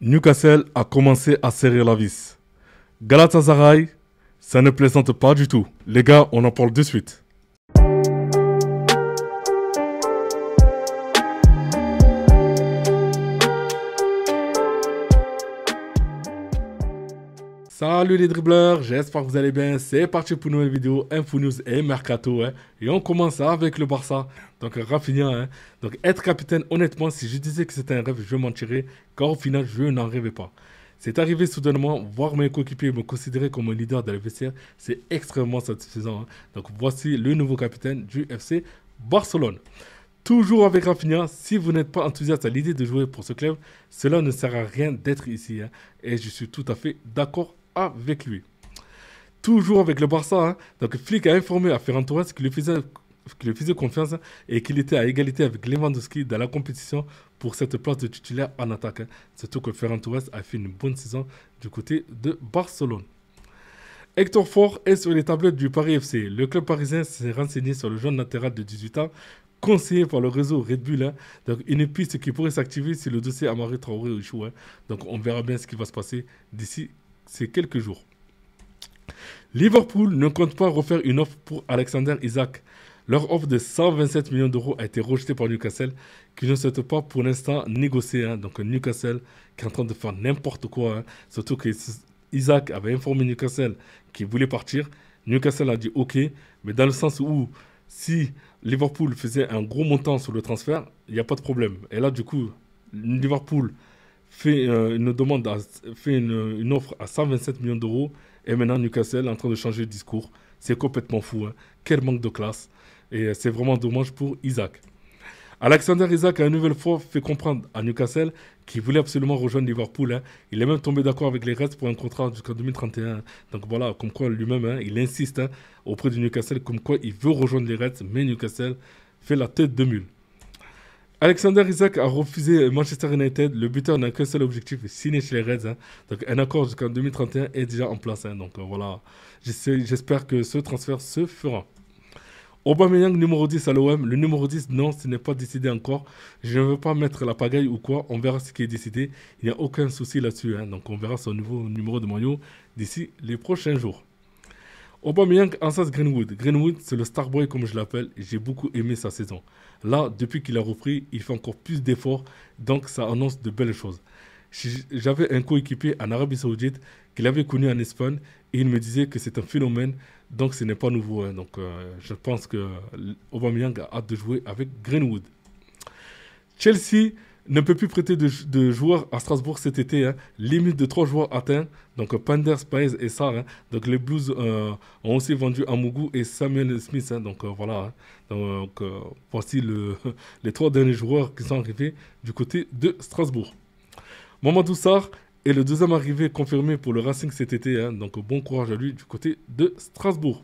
Newcastle a commencé à serrer la vis. Galatasaray, ça ne plaisante pas du tout. Les gars, on en parle de suite. Salut les dribbleurs, j'espère que vous allez bien. C'est parti pour une nouvelle vidéo Info News et Mercato. Et on commence avec le Barça. Donc Rafinha. Donc être capitaine, honnêtement, si je disais que c'était un rêve, je mentirais. Car au final, je n'en rêvais pas. C'est arrivé soudainement, voir mes coéquipiers me considérer comme un leader dans le vestiaire, c'est extrêmement satisfaisant. Donc voici le nouveau capitaine du FC Barcelone. Toujours avec Rafinha, si vous n'êtes pas enthousiaste à l'idée de jouer pour ce club, cela ne sert à rien d'être ici. Et je suis tout à fait d'accord avec lui. Toujours avec le Barça, donc Flick a informé à Ferran Torres qu'il lui faisait confiance et qu'il était à égalité avec Lewandowski dans la compétition pour cette place de titulaire en attaque. Surtout que Ferran Torres a fait une bonne saison du côté de Barcelone. Hector Ford est sur les tablettes du Paris FC. Le club parisien s'est renseigné sur le jeune latéral de 18 ans, conseillé par le réseau Red Bull. Donc une piste qui pourrait s'activer si le dossier Amari Traoré échoue. Donc on verra bien ce qui va se passer d'ici ces quelques jours. Liverpool ne compte pas refaire une offre pour Alexander Isak. Leur offre de 127 millions d'euros a été rejetée par Newcastle, qui ne souhaite pas pour l'instant négocier. Donc Newcastle qui est en train de faire n'importe quoi. Surtout que Isak avait informé Newcastle qu'il voulait partir. Newcastle a dit OK, mais dans le sens où si Liverpool faisait un gros montant sur le transfert, il n'y a pas de problème. Et là, du coup, Liverpool fait une offre à 127 millions d'euros et maintenant Newcastle est en train de changer de discours. C'est complètement fou. Quel manque de classe. Et c'est vraiment dommage pour Isak. Alexander Isak a une nouvelle fois fait comprendre à Newcastle qu'il voulait absolument rejoindre Liverpool. Il est même tombé d'accord avec les Reds pour un contrat jusqu'en 2031. Donc voilà, comme quoi lui-même, il insiste auprès de Newcastle, comme quoi il veut rejoindre les Reds, mais Newcastle fait la tête de mule. Alexander Isak a refusé Manchester United. Le buteur n'a qu'un seul objectif, signer chez les Reds. Donc un accord jusqu'en 2031 est déjà en place. Donc voilà, j'espère que ce transfert se fera. Aubameyang numéro 10 à l'OM. Le numéro 10, non, ce n'est pas décidé encore. Je ne veux pas mettre la pagaille ou quoi. On verra ce qui est décidé. Il n'y a aucun souci là-dessus. Donc on verra son nouveau numéro de maillot d'ici les prochains jours. Aubameyang en sens Greenwood. Greenwood, c'est le Starboy comme je l'appelle. J'ai beaucoup aimé sa saison. Là, depuis qu'il a repris, il fait encore plus d'efforts. Donc ça annonce de belles choses. J'avais un coéquipier en Arabie Saoudite qu'il avait connu en Espagne et il me disait que c'est un phénomène. Donc ce n'est pas nouveau. Donc je pense que Aubameyang a hâte de jouer avec Greenwood. Chelsea ne peut plus prêter de joueurs à Strasbourg cet été. Limite de 3 joueurs atteints. Donc Panders, Paez et Sarr. Donc les Blues ont aussi vendu Amougou et Samuel Smith. Donc voilà. Donc voici les 3 derniers joueurs qui sont arrivés du côté de Strasbourg. Mamadou Sarr est le deuxième arrivé confirmé pour le Racing cet été. Donc bon courage à lui du côté de Strasbourg.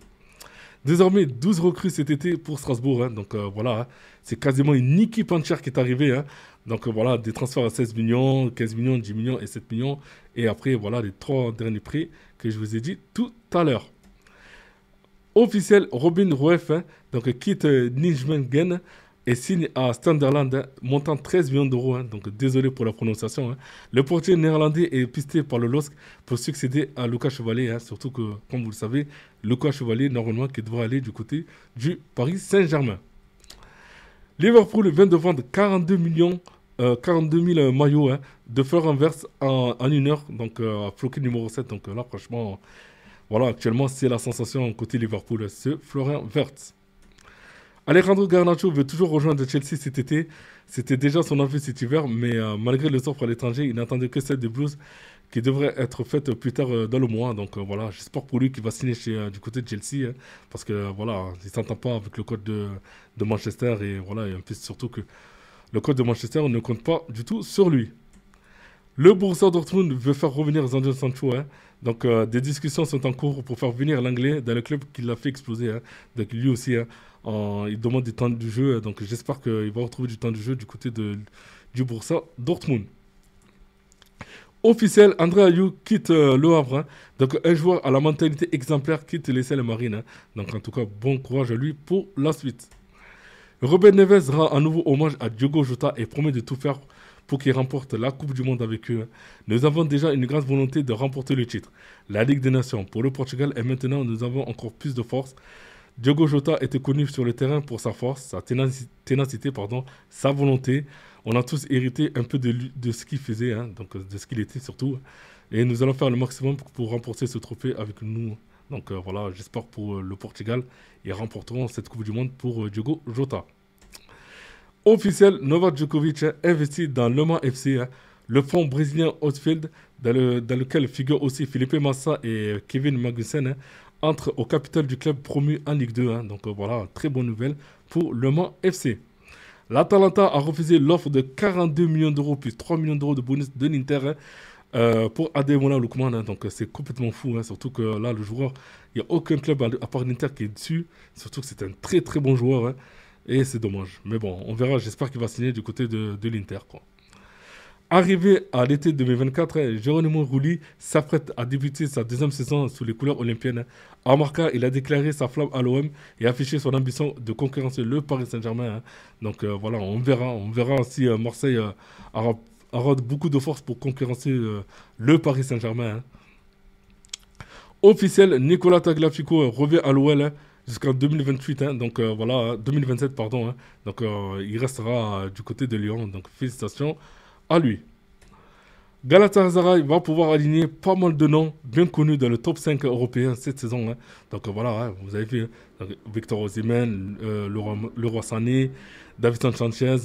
Désormais, 12 recrues cet été pour Strasbourg. Donc voilà, c'est quasiment une équipe entière qui est arrivée. Donc voilà, des transferts à 16 millions, 15 millions, 10 millions et 7 millions. Et après, voilà les 3 derniers prix que je vous ai dit tout à l'heure. Officiel, Robin Rueff donc quitte Nijmegen et signe à Sunderland, montant 13 millions d'euros. Donc désolé pour la prononciation. Le portier néerlandais est pisté par le LOSC pour succéder à Lucas Chevalier. Surtout que, comme vous le savez, Lucas Chevalier, normalement, qui devrait aller du côté du Paris Saint-Germain. Liverpool vient de vendre 42 000 maillots de Florian Wirtz en une heure. Donc à floqué numéro 7. Donc là, franchement, voilà, actuellement, c'est la sensation côté Liverpool, ce Florian Wirtz. Alejandro Garnacho veut toujours rejoindre Chelsea cet été. C'était déjà son envie cet hiver, mais malgré les offres à l'étranger, il n'attendait que celle des Blues qui devrait être faite plus tard dans le mois. Donc voilà, j'espère pour lui qu'il va signer du côté de Chelsea. Parce que voilà, il ne s'entend pas avec le code de Manchester. Et voilà, et en plus surtout que le code de Manchester ne compte pas du tout sur lui. Le Borussia Dortmund veut faire revenir Jadon Sancho. Donc des discussions sont en cours pour faire venir l'anglais dans le club qui l'a fait exploser. Donc lui aussi, il demande du temps du jeu. Donc j'espère qu'il va retrouver du temps du jeu du côté du Borussia Dortmund. Officiel, André Ayew quitte le Havre. Donc un joueur à la mentalité exemplaire quitte les Ciels Marines. Donc en tout cas, bon courage à lui pour la suite. Ruben Neves rend un nouveau hommage à Diogo Jota et promet de tout faire pour qu'ils remportent la Coupe du Monde avec eux. Nous avons déjà une grande volonté de remporter le titre. La Ligue des Nations pour le Portugal et maintenant nous avons encore plus de force. Diogo Jota était connu sur le terrain pour sa force, sa ténacité, pardon, sa volonté. On a tous hérité un peu de ce qu'il faisait, hein, donc de ce qu'il était surtout. Et nous allons faire le maximum pour remporter ce trophée avec nous. Donc voilà, j'espère pour le Portugal, ils remporteront cette Coupe du Monde pour Diogo Jota. Officiel, Novak Djokovic investi dans Le Mans FC, hein, le fonds brésilien Hotfield, dans lequel figurent aussi Felipe Massa et Kevin Magnussen, hein, entre au capital du club promu en Ligue 2. Hein. Donc voilà, très bonne nouvelle pour Le Mans FC. L'Atalanta a refusé l'offre de 42 millions d'euros plus 3 millions d'euros de bonus de l'Inter, hein, pour Ademola Lookman. Hein. Donc c'est complètement fou, hein. Surtout que là, le joueur, il n'y a aucun club à part l'Inter qui est dessus. Surtout que c'est un très très bon joueur. Hein. Et c'est dommage. Mais bon, on verra. J'espère qu'il va signer du côté de l'Inter, quoi. Arrivé à l'été 2024, Geronimo Rulli s'apprête à débuter sa deuxième saison sous les couleurs olympiennes. En marquant, il a déclaré sa flamme à l'OM et affiché son ambition de concurrencer le Paris Saint-Germain. Hein. Donc voilà, on verra si Marseille aura beaucoup de force pour concurrencer le Paris Saint-Germain. Hein. Officiel, Nicolas Tagliafico revient à l'OL, hein, jusqu'en 2028, hein, donc voilà, 2027, pardon. Hein. Donc il restera du côté de Lyon. Donc félicitations à lui. Galatasaray va pouvoir aligner pas mal de noms bien connus dans le top 5 européen cette saison. Hein. Donc voilà, hein, vous avez vu, hein, Victor Osimhen, Leroy Sané, Davinson Sanchez,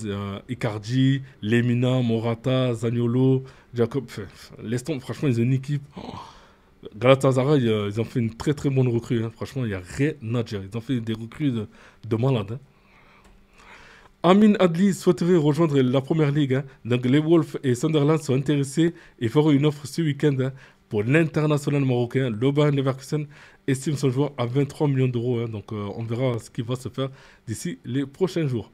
Icardi, Lemina, Morata, Zaniolo, Jacob. Franchement, ils ont une équipe. Oh, Galatasaray, ils ont fait une très très bonne recrue. Hein. Franchement, il n'y a rien à dire. Ils ont fait des recrues de malades. Hein. Amin Adli souhaiterait rejoindre la première ligue. Hein. Donc les Wolves et Sunderland sont intéressés et feront une offre ce week-end, hein, pour l'international marocain. Le Bayern Leverkusen estime son joueur à 23 millions d'euros. Hein. Donc on verra ce qui va se faire d'ici les prochains jours.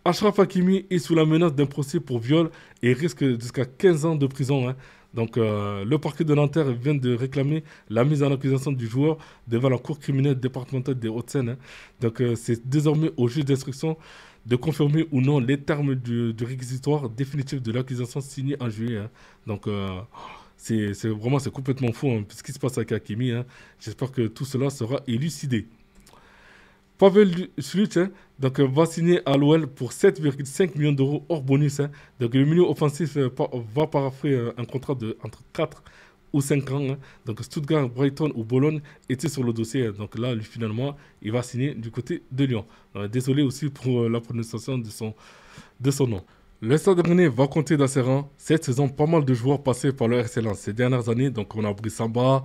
Achraf Hakimi est sous la menace d'un procès pour viol et risque jusqu'à 15 ans de prison. Hein. Donc, le parquet de Nanterre vient de réclamer la mise en accusation du joueur devant la cour criminelle départementale des Hauts-de-Seine. Hein. Donc, c'est désormais au juge d'instruction de confirmer ou non les termes du réquisitoire définitif de l'accusation signée en juillet. Hein. Donc, c'est complètement fou, hein, ce qui se passe avec Hakimi. Hein. J'espère que tout cela sera élucidé. Pavel Sluch, hein, donc, va signer à l'OL pour 7,5 millions d'euros hors bonus. Hein. Donc le milieu offensif va paraffer un contrat entre 4 ou 5 ans. Hein. Donc Stuttgart, Brighton ou Bologne étaient sur le dossier. Hein. Donc là, lui, finalement, il va signer du côté de Lyon. Désolé aussi pour la prononciation de son nom. Le Stade Rennais va compter dans ses rangs cette saison pas mal de joueurs passés par le RC Lens ces dernières années. Donc on a Brice Samba,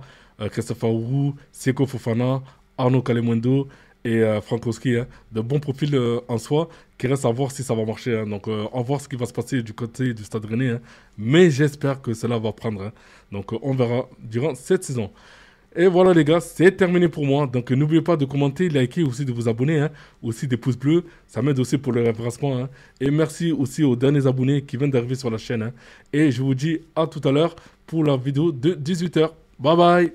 Christophe Aourou, Seko Fofana, Arnaud Kalimundo et Frankowski, hein, de bons profils en soi, qui reste à voir si ça va marcher. Hein. Donc, on va voir ce qui va se passer du côté du Stade Rennais. Hein. Mais j'espère que cela va prendre. Hein. Donc, on verra durant cette saison. Et voilà les gars, c'est terminé pour moi. Donc, n'oubliez pas de commenter, liker, aussi de vous abonner. Hein. Aussi des pouces bleus, ça m'aide aussi pour le référencement. Hein. Et merci aussi aux derniers abonnés qui viennent d'arriver sur la chaîne. Hein. Et je vous dis à tout à l'heure pour la vidéo de 18 h. Bye bye.